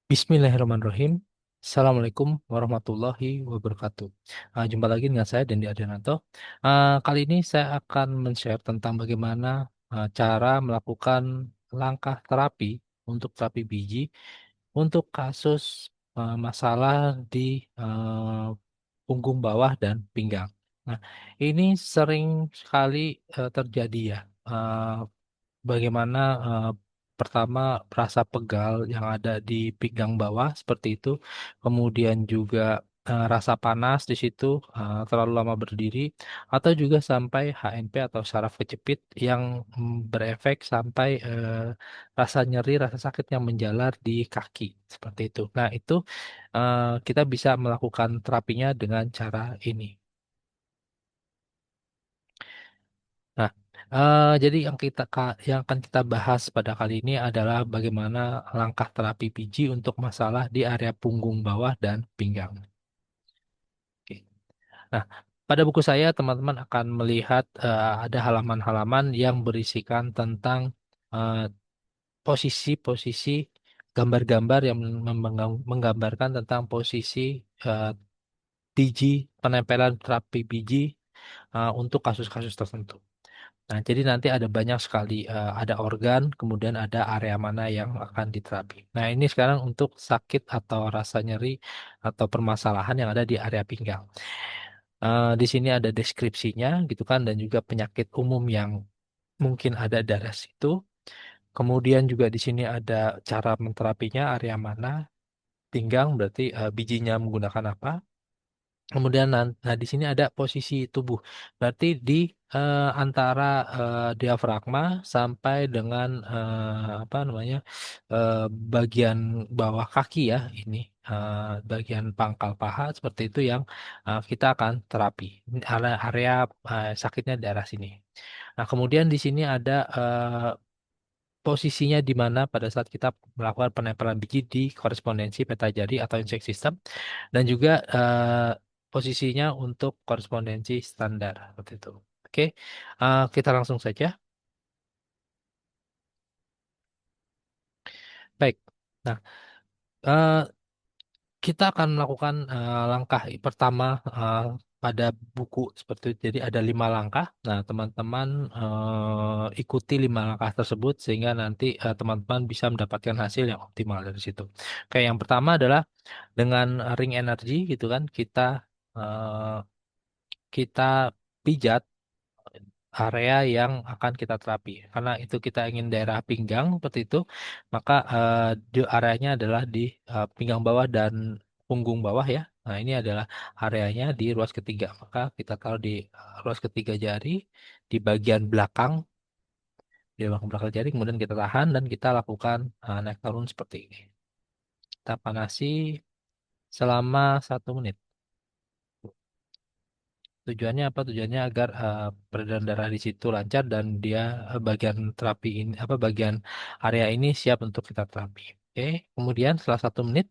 Bismillahirrahmanirrahim. Assalamualaikum warahmatullahi wabarakatuh. Jumpa lagi dengan saya Dendi Adianto. Kali ini saya akan men-share tentang bagaimana cara melakukan langkah terapi untuk terapi biji untuk kasus masalah di eh, punggung bawah dan pinggang. Nah, ini sering sekali terjadi ya. Bagaimana pertama rasa pegal yang ada di pinggang bawah seperti itu, kemudian juga rasa panas di situ terlalu lama berdiri, atau juga sampai HNP atau saraf kejepit yang berefek sampai rasa nyeri, rasa sakit yang menjalar di kaki seperti itu. Nah, itu kita bisa melakukan terapinya dengan cara ini. Nah, jadi yang akan kita bahas pada kali ini adalah bagaimana langkah terapi PG untuk masalah di area punggung bawah dan pinggang. Oke. Nah, pada buku saya teman-teman akan melihat ada halaman-halaman yang berisikan tentang eh, posisi-posisi gambar-gambar yang menggambarkan tentang posisi eh, TG penempelan terapi biji untuk kasus-kasus tertentu. Nah, jadi nanti ada banyak sekali, ada organ, kemudian ada area mana yang akan diterapi. Nah, ini sekarang untuk sakit atau rasa nyeri atau permasalahan yang ada di area pinggang. Di sini ada deskripsinya, gitu kan, dan juga penyakit umum yang mungkin ada dari situ. Kemudian juga di sini ada cara menterapinya, area mana, pinggang berarti bijinya menggunakan apa. Kemudian nah di sini ada posisi tubuh. Berarti di antara diafragma sampai dengan apa namanya eh, bagian bawah kaki ya ini bagian pangkal paha seperti itu yang kita akan terapi. Ini area sakitnya daerah sini. Nah, kemudian di sini ada posisinya di mana pada saat kita melakukan penempelan biji di korespondensi peta jari atau incheck system dan juga posisinya untuk korespondensi standar seperti itu. Oke, kita langsung saja. Baik. Nah, eh, kita akan melakukan langkah pertama eh, pada buku seperti itu. Jadi ada 5 langkah. Nah, teman-teman ikuti 5 langkah tersebut sehingga nanti teman-teman bisa mendapatkan hasil yang optimal dari situ. Oke, yang pertama adalah dengan ring energy gitu kan eh, kita pijat area yang akan kita terapi. Karena itu kita ingin daerah pinggang seperti itu, maka di areanya adalah di pinggang bawah dan punggung bawah ya. Nah, ini adalah areanya di ruas ketiga. Maka kita taruh di ruas ketiga jari di bagian belakang, di belakang jari, kemudian kita tahan dan kita lakukan naik turun seperti ini. Kita panasi selama 1 menit. Tujuannya apa? Tujuannya agar peredaran darah di situ lancar dan dia bagian terapi ini apa bagian area ini siap untuk kita terapi. Oke, kemudian setelah 1 menit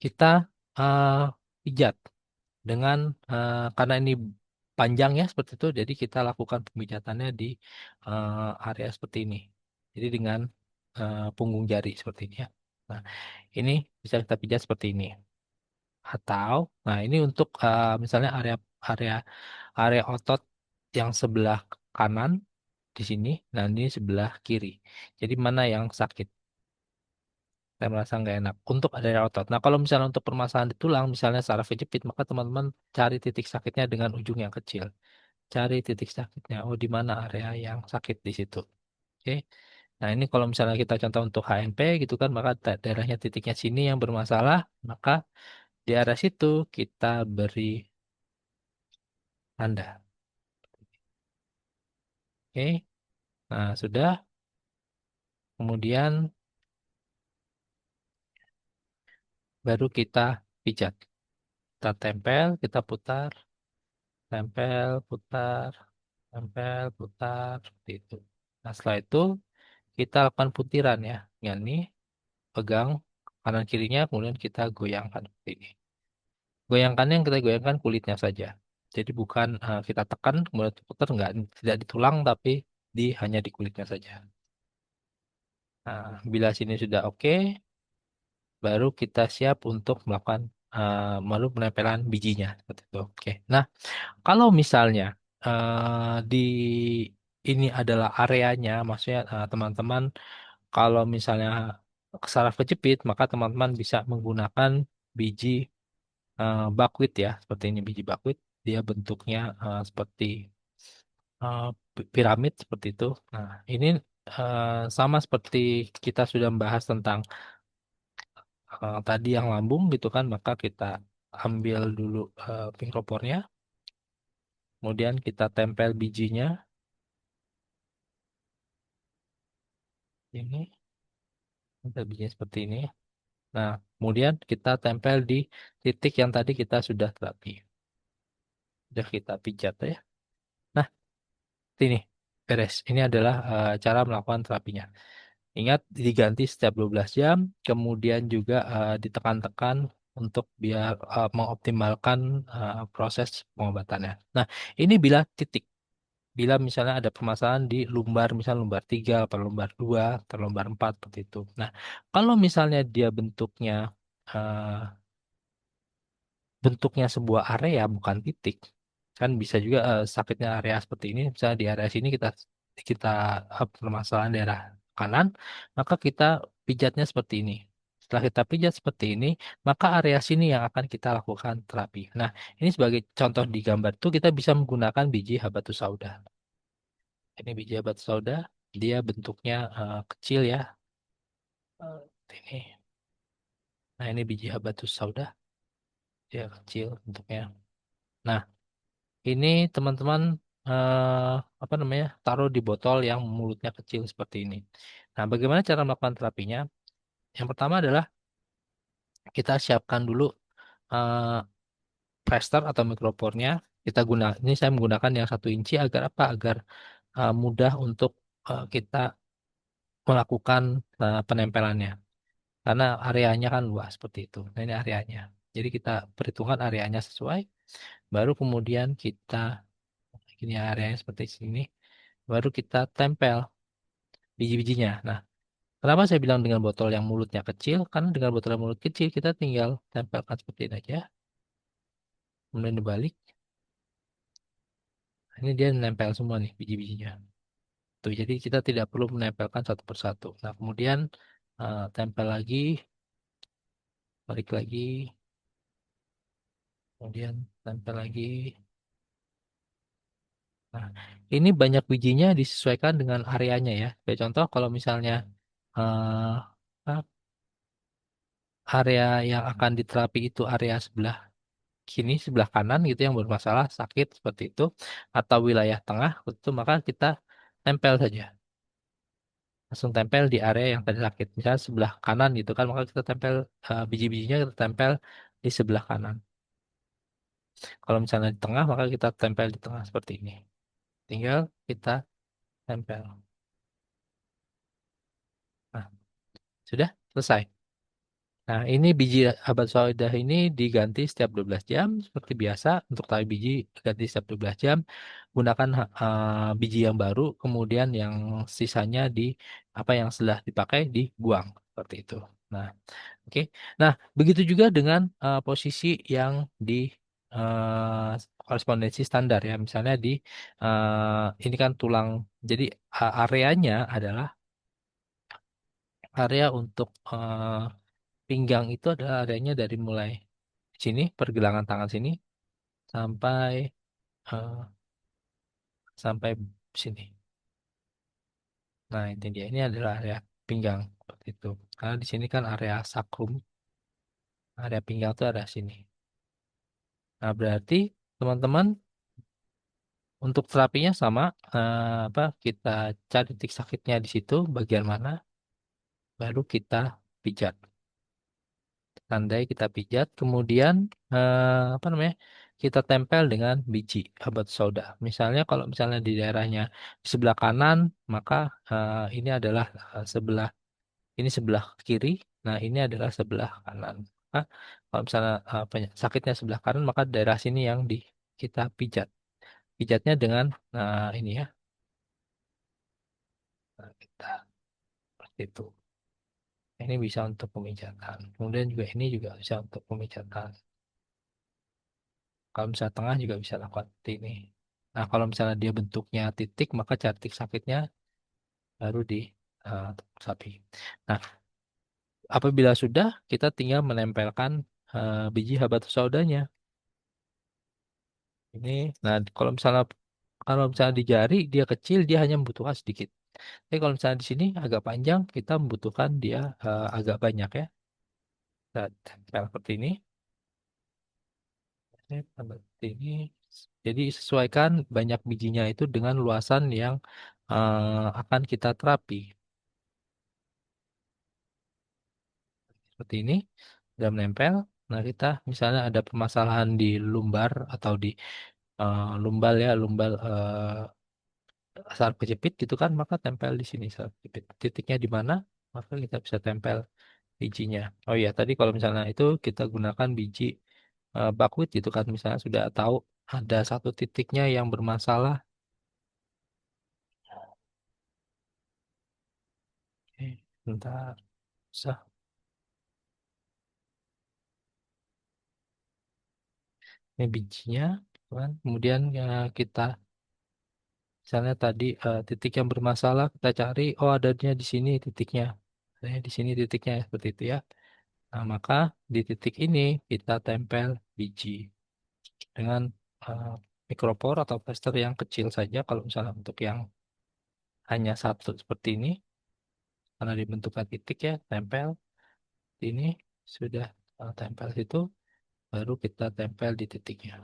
kita uh, pijat dengan karena ini panjang ya seperti itu, jadi kita lakukan pemijatannya di area seperti ini. Jadi dengan punggung jari seperti ini ya. Nah, ini bisa kita pijat seperti ini. Atau, nah ini untuk misalnya area area area otot yang sebelah kanan di sini, nah ini sebelah kiri. Jadi mana yang sakit? Saya merasa nggak enak untuk area otot. Nah, kalau misalnya untuk permasalahan di tulang, misalnya saraf kejepit, maka teman-teman cari titik sakitnya dengan ujung yang kecil. Cari titik sakitnya. Oh, di mana area yang sakit di situ. Oke. Nah, ini kalau misalnya kita contoh untuk HNP gitu kan, maka daerahnya titiknya sini yang bermasalah, maka di area situ kita beri tanda. Oke. Nah, sudah. Kemudian baru kita pijat. Kita tempel, kita putar, tempel, putar, tempel, putar, seperti itu. Nah, setelah itu kita lakukan putiran ya. Ini pegang kanan kirinya, kemudian kita goyangkan seperti ini. Goyangkannya yang kita goyangkan kulitnya saja. Jadi bukan kita tekan, kemudian putar, enggak, tidak di tulang, tapi hanya di kulitnya saja. Nah, bila sini sudah oke, baru kita siap untuk melakukan baru penempelan bijinya seperti itu. Oke. Nah, kalau misalnya di ini adalah areanya, maksudnya teman-teman kalau misalnya saraf kejepit, maka teman-teman bisa menggunakan biji buckwheat ya, seperti ini biji buckwheat. Dia bentuknya seperti eh, piramid seperti itu. Nah, ini sama seperti kita sudah membahas tentang tadi yang lambung gitu kan, maka kita ambil dulu mikropornya, kemudian kita tempel bijinya ini, tempel bijinya seperti ini. Nah, kemudian kita tempel di titik yang tadi kita sudah terapi, sudah kita pijat ya. Nah, ini beres. Ini adalah cara melakukan terapinya. Ingat diganti setiap 12 jam, kemudian juga ditekan-tekan untuk biar mengoptimalkan proses pengobatannya. Nah, ini bila titik. Bila misalnya ada permasalahan di lumbar, misalnya lumbar 3, atau lumbar 2, atau lumbar 4, seperti itu. Nah, kalau misalnya dia eh, bentuknya sebuah area bukan titik, kan bisa juga sakitnya area seperti ini. Misalnya di area sini kita kita permasalahan daerah kanan, maka kita pijatnya seperti ini. Setelah kita pijat seperti ini, maka area sini yang akan kita lakukan terapi. Nah, ini sebagai contoh di gambar itu kita bisa menggunakan biji habatus sauda. Ini biji habatus sauda, dia bentuknya kecil ya. Ini. Nah, ini biji habatus sauda, dia kecil bentuknya. Nah, ini teman-teman eh, apa namanya? Taruh di botol yang mulutnya kecil seperti ini. Nah, bagaimana cara melakukan terapinya? Yang pertama adalah kita siapkan dulu eh, plaster atau mikropornya. Ini saya menggunakan yang 1 inci agar apa? Agar mudah untuk kita melakukan penempelannya. Karena areanya kan luas seperti itu. Nah, ini areanya. Jadi kita perhitungkan areanya sesuai. Baru kemudian kita ini areanya seperti sini. Baru kita tempel biji-bijinya. Nah, kenapa saya bilang dengan botol yang mulutnya kecil? Karena dengan botol yang mulut kecil kita tinggal tempelkan seperti ini aja. Kemudian dibalik. Ini dia nempel semua nih biji-bijinya. Tuh, jadi kita tidak perlu menempelkan satu persatu. Nah, kemudian tempel lagi, balik lagi, kemudian tempel lagi. Nah, ini banyak bijinya disesuaikan dengan areanya ya. Kayak contoh kalau misalnya eh, apa, area yang akan diterapi itu area sebelah kini, sebelah kanan gitu yang bermasalah, sakit seperti itu, atau wilayah tengah itu, maka kita tempel saja. Langsung tempel di area yang tadi sakit. Misalnya sebelah kanan gitu kan, maka kita tempel biji-bijinya kita tempel di sebelah kanan. Kalau misalnya di tengah, maka kita tempel di tengah seperti ini. Tinggal kita tempel. Nah, sudah selesai. Nah, ini biji abad soda ini diganti setiap 12 jam seperti biasa. Untuk tahu biji ganti setiap 12 jam. Gunakan biji yang baru, kemudian yang sisanya di apa yang sudah dipakai dibuang seperti itu. Nah, oke. Nah, begitu juga dengan posisi yang di korespondensi standar ya. Misalnya di ini kan tulang. Jadi areanya adalah area untuk pinggang itu adalah areanya dari mulai sini, pergelangan tangan sini sampai eh, sampai sini. Nah, ini dia. Ini adalah area pinggang seperti itu. Karena di sini kan area sakrum, area pinggang itu area sini. Nah, berarti teman-teman untuk terapinya sama apa kita cari titik sakitnya di situ bagian mana, baru kita pijat. Tandai kita pijat, kemudian apa namanya? Kita tempel dengan biji habat soda. Misalnya kalau misalnya di daerahnya di sebelah kanan, maka ini adalah sebelah ini sebelah kiri. Nah, ini adalah sebelah kanan. Maka kalau misalnya sakitnya sebelah kanan, maka daerah sini yang kita pijat. Pijatnya dengan ini ya. Nah, kita Itu. Ini bisa untuk pemijatan. Kemudian juga ini juga bisa untuk pemijatan. Kalau misalnya tengah juga bisa lakukan seperti ini. Nah, kalau misalnya dia bentuknya titik, maka titik sakitnya baru di tepuk sapi. Nah, apabila sudah, kita tinggal menempelkan biji habatus saudanya. Ini, nah kalau misalnya di jari dia kecil, dia hanya membutuhkan sedikit. Tapi kalau misalnya di sini agak panjang, kita membutuhkan dia agak banyak ya. Kita tempel seperti ini. Seperti ini. Jadi sesuaikan banyak bijinya itu dengan luasan yang akan kita terapi. Seperti ini, sudah menempel. Nah, kita misalnya ada permasalahan di lumbar atau di lumbal ya, lumbal saraf kejepit gitu kan, maka tempel di sini saraf kejepit. Titiknya di mana, maka kita bisa tempel bijinya. Oh iya, tadi kalau misalnya itu kita gunakan biji buckwheat gitu kan, misalnya sudah tahu ada satu titiknya yang bermasalah. Oke, bentar. Bisa. Ini bijinya, kan. Kemudian ya kita misalnya tadi titik yang bermasalah kita cari, oh adanya di sini titiknya, adanya di sini titiknya seperti itu ya. Nah, maka di titik ini kita tempel biji dengan eh, mikropor atau plester yang kecil saja. Kalau misalnya untuk yang hanya satu seperti ini, karena dibentukkan titik ya, tempel ini sudah tempel situ, baru kita tempel di titiknya.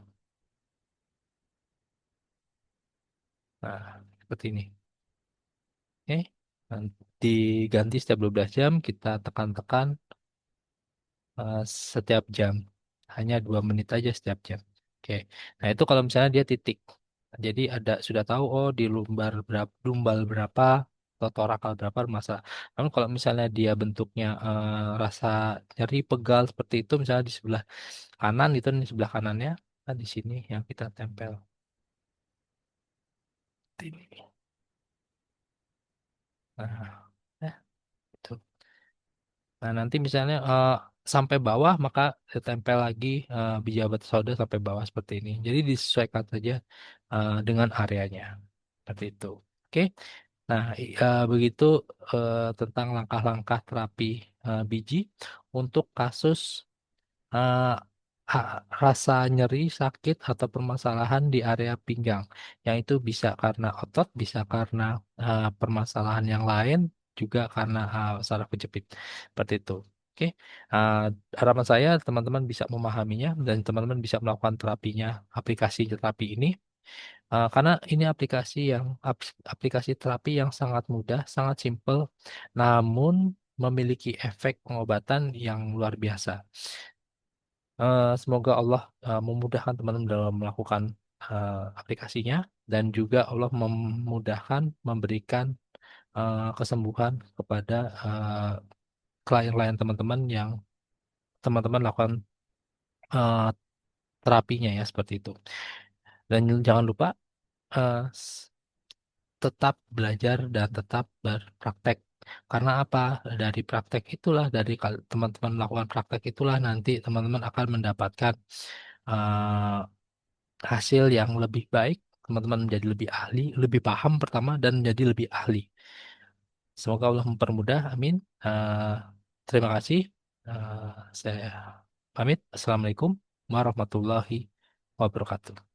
Nah, seperti ini. Oke, nanti ganti setiap 12 jam, kita tekan-tekan eh, setiap jam. Hanya 2 menit aja setiap jam. Oke, nah itu kalau misalnya dia titik. Jadi ada sudah tahu, oh di lumbal berapa, atau torakal berapa masalah. Namun kalau misalnya dia bentuknya rasa nyeri, pegal seperti itu, misalnya di sebelah kanan itu di sebelah kanannya, nah di sini yang kita tempel. Ini. Nah, itu. Nah, nanti misalnya sampai bawah, maka ditempel lagi biji abat soda sampai bawah seperti ini. Jadi disesuaikan saja dengan areanya. Seperti itu. Oke. Nah, begitu tentang langkah-langkah terapi biji untuk kasus eh, rasa nyeri, sakit, atau permasalahan di area pinggang. Yang itu bisa karena otot, bisa karena permasalahan yang lain, juga karena saraf kejepit. Seperti itu. Oke, Eh, harapan saya teman-teman bisa memahaminya dan teman-teman bisa melakukan terapinya, aplikasi terapi ini. Karena ini aplikasi terapi yang sangat mudah, sangat simple, namun memiliki efek pengobatan yang luar biasa. Semoga Allah memudahkan teman-teman dalam melakukan aplikasinya dan juga Allah memudahkan memberikan kesembuhan kepada klien-klien teman-teman yang teman-teman lakukan eh, terapinya ya seperti itu. Dan jangan lupa eh, s- tetap belajar dan tetap berpraktek. Karena apa? Dari praktek itulah, dari kalau teman-teman melakukan praktek itulah nanti teman-teman akan mendapatkan eh, hasil yang lebih baik, teman-teman menjadi lebih ahli, lebih paham pertama, dan menjadi lebih ahli. Semoga Allah mempermudah, amin. Terima kasih. Eh, saya pamit. Assalamualaikum warahmatullahi wabarakatuh.